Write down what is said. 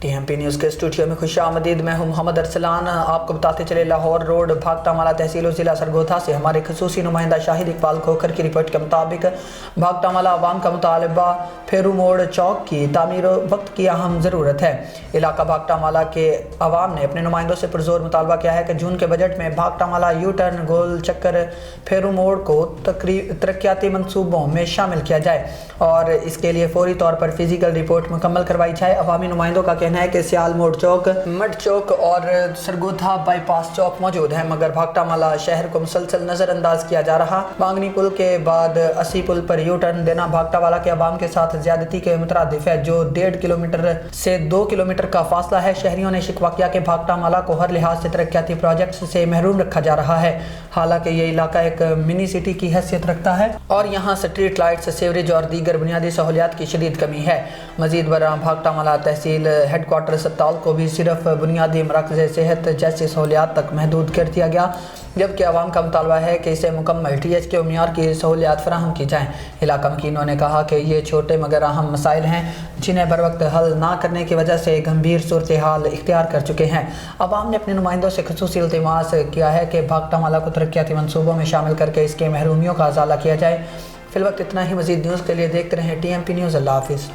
TMP news के studio में खुशामदीद। मैं हूं मोहम्मद अरसलान। आपको बताते चले, लाहौर रोड भागटा माला तहसील और ज़िला सरगोधा से हमारे खसूसी नुमाइंदा शाहिद इकबाल खोखर की रिपोर्ट के मुताबिक भागटा माला अवाम का मुतालबा फेरू मोड़ चौक की तामीर वक्त की अहम ज़रूरत है। इलाका भागटा माला के अवाम ने अपने नुमाइंदों से पुरजोर मुतालबा किया है कि जून के बजट में भागटा माला यू टर्न, गोल चक्कर, फेरू मोड़ को तरक्याती मनसूबों में शामिल किया जाए और इसके लिए फौरी तौर पर फिजिकल रिपोर्ट मुकम्मल करवाई जाए। अवामी नुमाइंदों का कहना है कि सियाल मोड़ चौक, मड चौक और सरगोधा बाईपास चौक मौजूद है, मगर भागटा माला शहर को मुसलसल नज़रअंदाज किया जा रहा। बांगनी पुल के बाद अस्सी पुल पर यू टर्न देना भागटा माला के अवाम के साथ ज्यादती के मुतरादिफ है, जो 1.5 किलोमीटर से 2 किलोमीटर का फासला है। शहरियों ने शिकवा किया कि भागटा माला को हर लिहाज से तरक्याती प्रोजेक्ट से महरूम रखा जा रहा है। हालांकि ये इलाका एक मिनी सिटी की हैसियत रखता है और यहाँ स्ट्रीट लाइट्स, सीवरेज और दीगर बुनियादी सहूलियात की शदीद कमी है। मजीद बरा भागटा माला तहसील हेडक्वार्टर सत्ताल को भी सिर्फ बुनियादी मराकज़ सेहत जैसी सहूलियात तक महदूद कर दिया गया, जबकि आवाम का मुतालबा है कि इसे मुकम्मल TH के म्यार की सहूलियात फराहम की जाएँ। इलाका मकीनों ने कहा कि ये छोटे मगर अहम मसाइल हैं जिन्हें बर वक्त हल ना करने की वजह से गंभीर सूरत हाल इख्तियार कर चुके हैं। अवाम ने अपने नुमाइंदों से खसूसी इल्तिमास किया है कि भागटा माला को तरक्याती मनसूबों में शामिल करके इसके महरूमियों का अजाला किया जाए। फिलवक्त इतना ही। मज़ीद न्यूज़ के लिए देखते रहें TMP न्यूज़। अल्लाह हाफिज़।